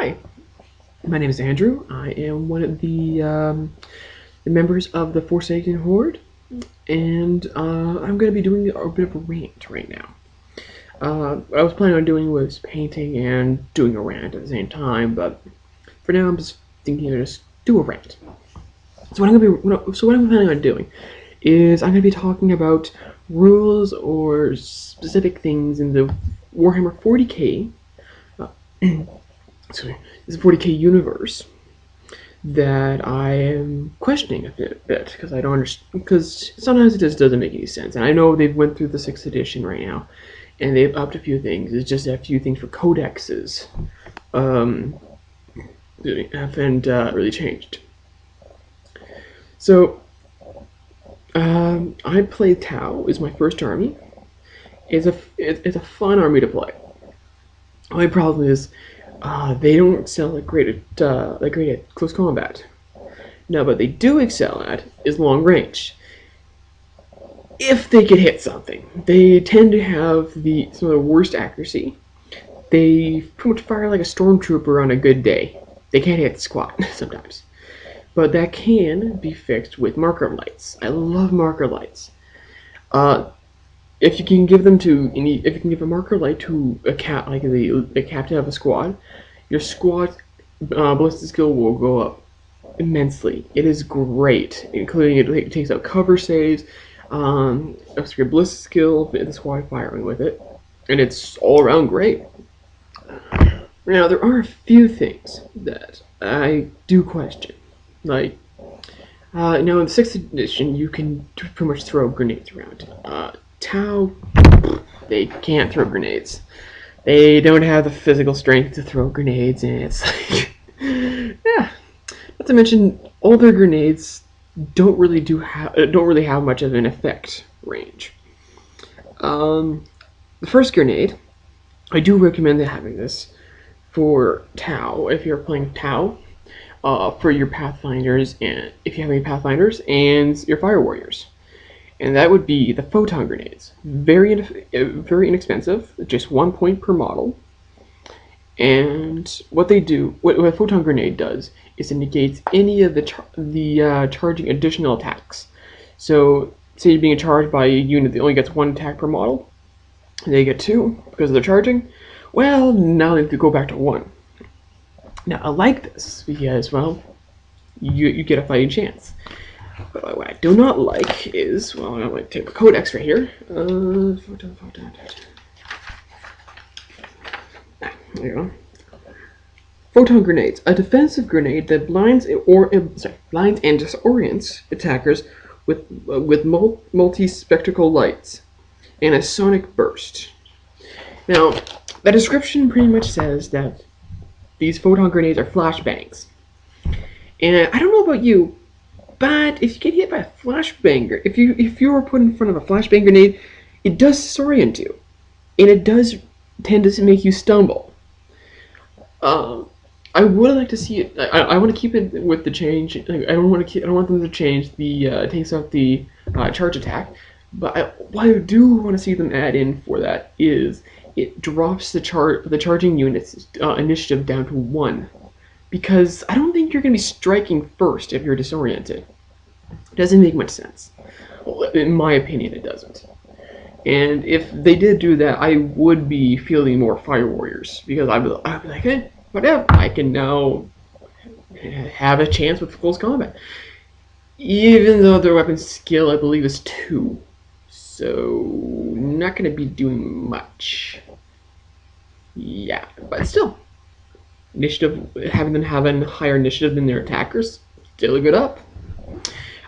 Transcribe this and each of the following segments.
Hi, my name is Andrew. I am one of the members of the Forsaken Horde, and I'm going to be doing a bit of a rant right now. What I was planning on doing was painting and doing a rant at the same time, but for now I'm just thinking of just do a rant. So what I'm planning on doing is I'm going to be talking about rules or specific things in the Warhammer 40k. Sorry, this 40k universe that I am questioning a bit because I don't understand, because sometimes it just doesn't make any sense. And I know they've went through the 6th edition right now, and they've upped a few things. It's just a few things for codexes haven't really changed. So I play Tau is my first army. It's a fun army to play. My problem is they don't excel at great at close combat. Now, what they do excel at is long range. If they could hit something, they tend to have some of the worst accuracy. They pretty much fire like a stormtrooper on a good day. They can't hit squat sometimes, but that can be fixed with marker lights. I love marker lights. If you can give a marker light to a captain of a squad, your squad ballistic skill will go up immensely. It is great, including it takes out cover saves, ups your ballistic skill, the squad firing with it, and it's all around great. Now there are a few things that I do question, like now in the 6th edition you can pretty much throw grenades around. Tau, they can't throw grenades. They don't have the physical strength to throw grenades, and it's like, yeah. Not to mention, all their grenades don't really have much of an effect range. The first grenade, I do recommend having this for Tau if you're playing Tau, for your Pathfinders, and if you have any Pathfinders and your Fire Warriors. And that would be the photon grenades. Very inexpensive, just 1 point per model. And what a photon grenade does is it negates any of the charging additional attacks. So, say you're being charged by a unit that only gets 1 attack per model, and they get 2 because of the charging. Well, now they have to go back to 1. Now I like this because, well, you get a fighting chance. But what I do not like is, well, I'm going to take a codex right here. There you go. Photon grenades, a defensive grenade that blinds and disorients attackers with multi-spectacle lights and a sonic burst. Now, the description pretty much says that these photon grenades are flashbangs, and I don't know about you, but if you get hit by a flashbanger, if you were put in front of a flashbang grenade, it does disorient you, and it does tend to make you stumble. I would like to see it. I want to keep it with the change. I don't want them to change the takes out the charge attack. But what I do want to see them add in for that is it drops the charging unit's initiative down to 1. Because I don't think you're going to be striking first if you're disoriented. It doesn't make much sense. Well, in my opinion, it doesn't. And if they did do that, I would be fielding more Fire Warriors. Because I'd be like, hey, whatever, I can now have a chance with close combat. Even though their weapon skill, I believe, is 2. So, not going to be doing much. Yeah, but still. Initiative, having them have a higher initiative than their attackers, still a good up.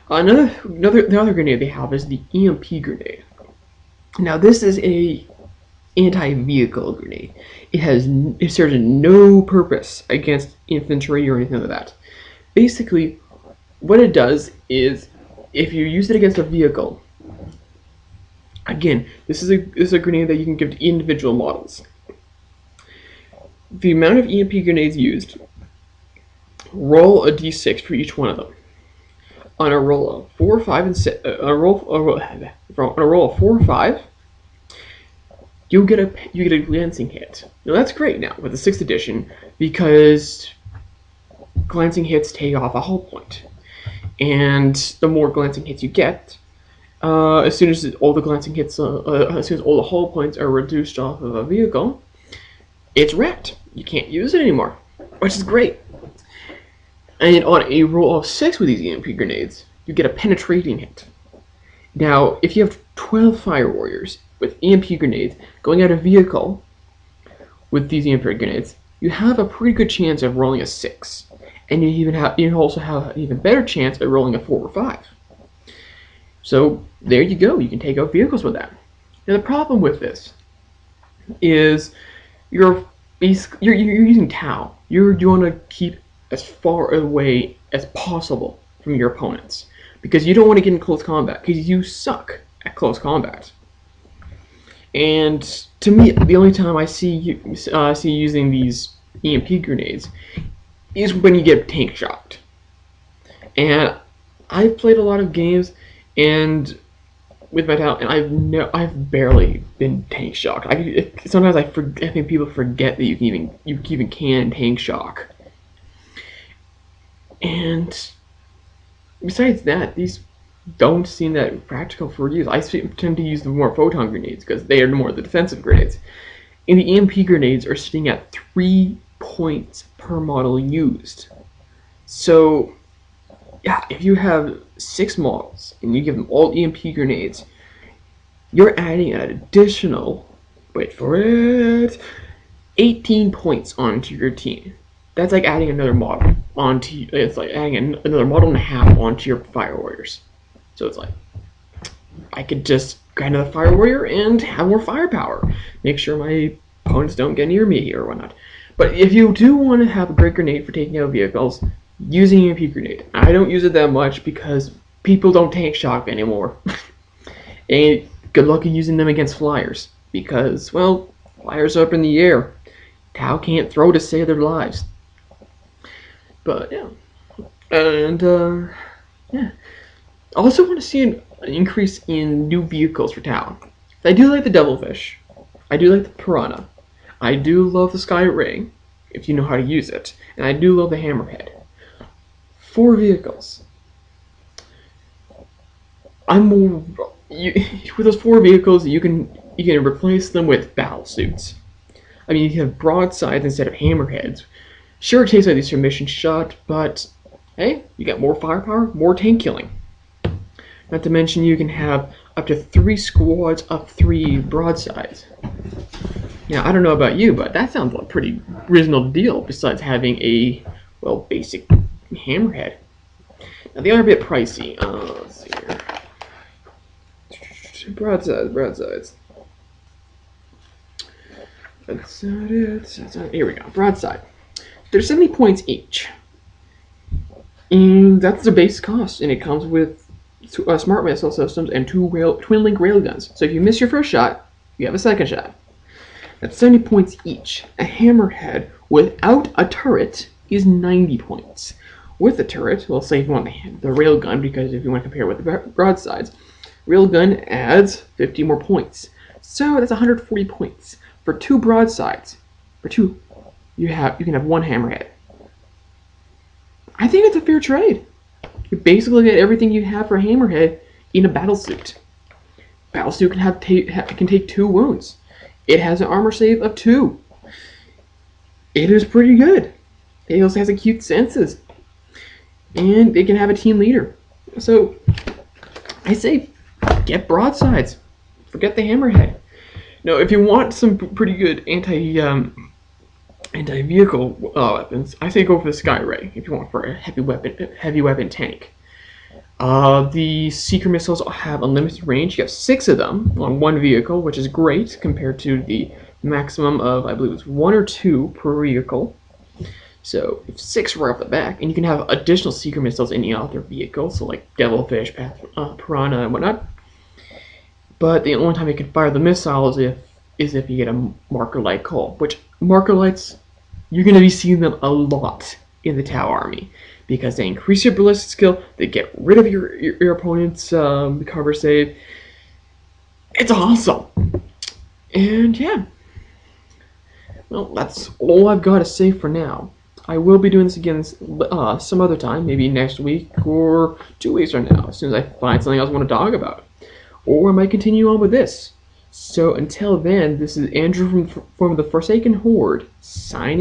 The other grenade they have is the EMP grenade. Now this is a anti-vehicle grenade. It serves no purpose against infantry or anything like that. Basically, what it does is, if you use it against a vehicle, again, this is a grenade that you can give to individual models. The amount of EMP grenades used, roll a d6 for each one of them. On a roll of 4, 5, and 6, on a roll of 4 or 5, you get a glancing hit. Now that's great now with the 6th edition because glancing hits take off a hull point, and the more glancing hits you get, as soon as all the glancing hits, as soon as all the hull points are reduced off of a vehicle, it's wrecked. You can't use it anymore, which is great. And on a roll of 6 with these EMP grenades, you get a penetrating hit. Now, if you have 12 fire warriors with EMP grenades going at a vehicle with these EMP grenades, you have a pretty good chance of rolling a 6. And you also have an even better chance of rolling a 4 or 5. So there you go. You can take out vehicles with that. Now the problem with this is you're using Tau. You want to keep as far away as possible from your opponents because you don't want to get in close combat because you suck at close combat. And to me, the only time I see using these EMP grenades is when you get tank shocked. And I've played a lot of games and with my Tau, and I've barely been tank shocked. Sometimes I think people forget that you even can tank shock. And besides that, these don't seem that practical for use. I tend to use the more photon grenades because they are more the defensive grenades. And the EMP grenades are sitting at 3 points per model used. So, yeah, if you have 6 models and you give them all EMP grenades, you're adding an additional, wait for it, 18 points onto your team. That's like adding another model onto. It's like adding another model and a half onto your fire warriors. So it's like I could just grab another fire warrior and have more firepower. Make sure my opponents don't get near me or whatnot. But if you do want to have a great grenade for taking out vehicles, use an EMP grenade. I don't use it that much because people don't tank shock anymore. And good luck in using them against flyers because, well, flyers are up in the air. Tau can't throw to save their lives. But yeah, and yeah. I also want to see an increase in new vehicles for Tau. I do like the Devilfish. I do like the Piranha. I do love the Sky Ray, if you know how to use it. And I do love the Hammerhead. 4 vehicles. With those 4 vehicles, you can replace them with battle suits. I mean, you have broadsides instead of hammerheads. Sure, it takes out the submission shot, but hey, you got more firepower, more tank killing. Not to mention you can have up to 3 squads of 3 broadsides. Now, I don't know about you, but that sounds like a pretty reasonable deal besides having a, well, basic hammerhead. Now, they are a bit pricey. Let's see here. Broadsides. That's not it. Here we go. Broadside. They're 70 points each. And that's the base cost. And it comes with smart missile systems and 2 twin-link railguns. So if you miss your first shot, you have a second shot. That's 70 points each. A hammerhead without a turret is 90 points. With the turret, well, say if you want the railgun, because if you want to compare with the broadsides, railgun adds 50 more points. So that's 140 points. For 2 broadsides, you can have 1 hammerhead. I think it's a fair trade. You basically get everything you have for a hammerhead in a battlesuit. Battlesuit can take 2 wounds. It has an armor save of 2. It is pretty good. It also has acute senses, and it can have a team leader. So I say, get broadsides. Forget the hammerhead. Now, if you want some pretty good anti-vehicle weapons, I say go for the Sky Ray if you want for a heavy weapon tank. The Seeker missiles have unlimited range. You have 6 of them on 1 vehicle, which is great compared to the maximum of, I believe it's 1 or 2 per vehicle. So 6 right off the back, and you can have additional Seeker missiles in the other vehicles, so like Devilfish, Piranha, and whatnot. But the only time you can fire the missile is if you get a marker light call, which marker lights, you're going to be seeing them a lot in the Tau army because they increase your ballistic skill, they get rid of your opponent's cover save. It's awesome. And yeah, well, that's all I've got to say for now. I will be doing this again some other time, maybe next week or 2 weeks from now, as soon as I find something else I want to talk about. Or I might continue on with this. So until then, this is Andrew from the Forsaken Horde, signing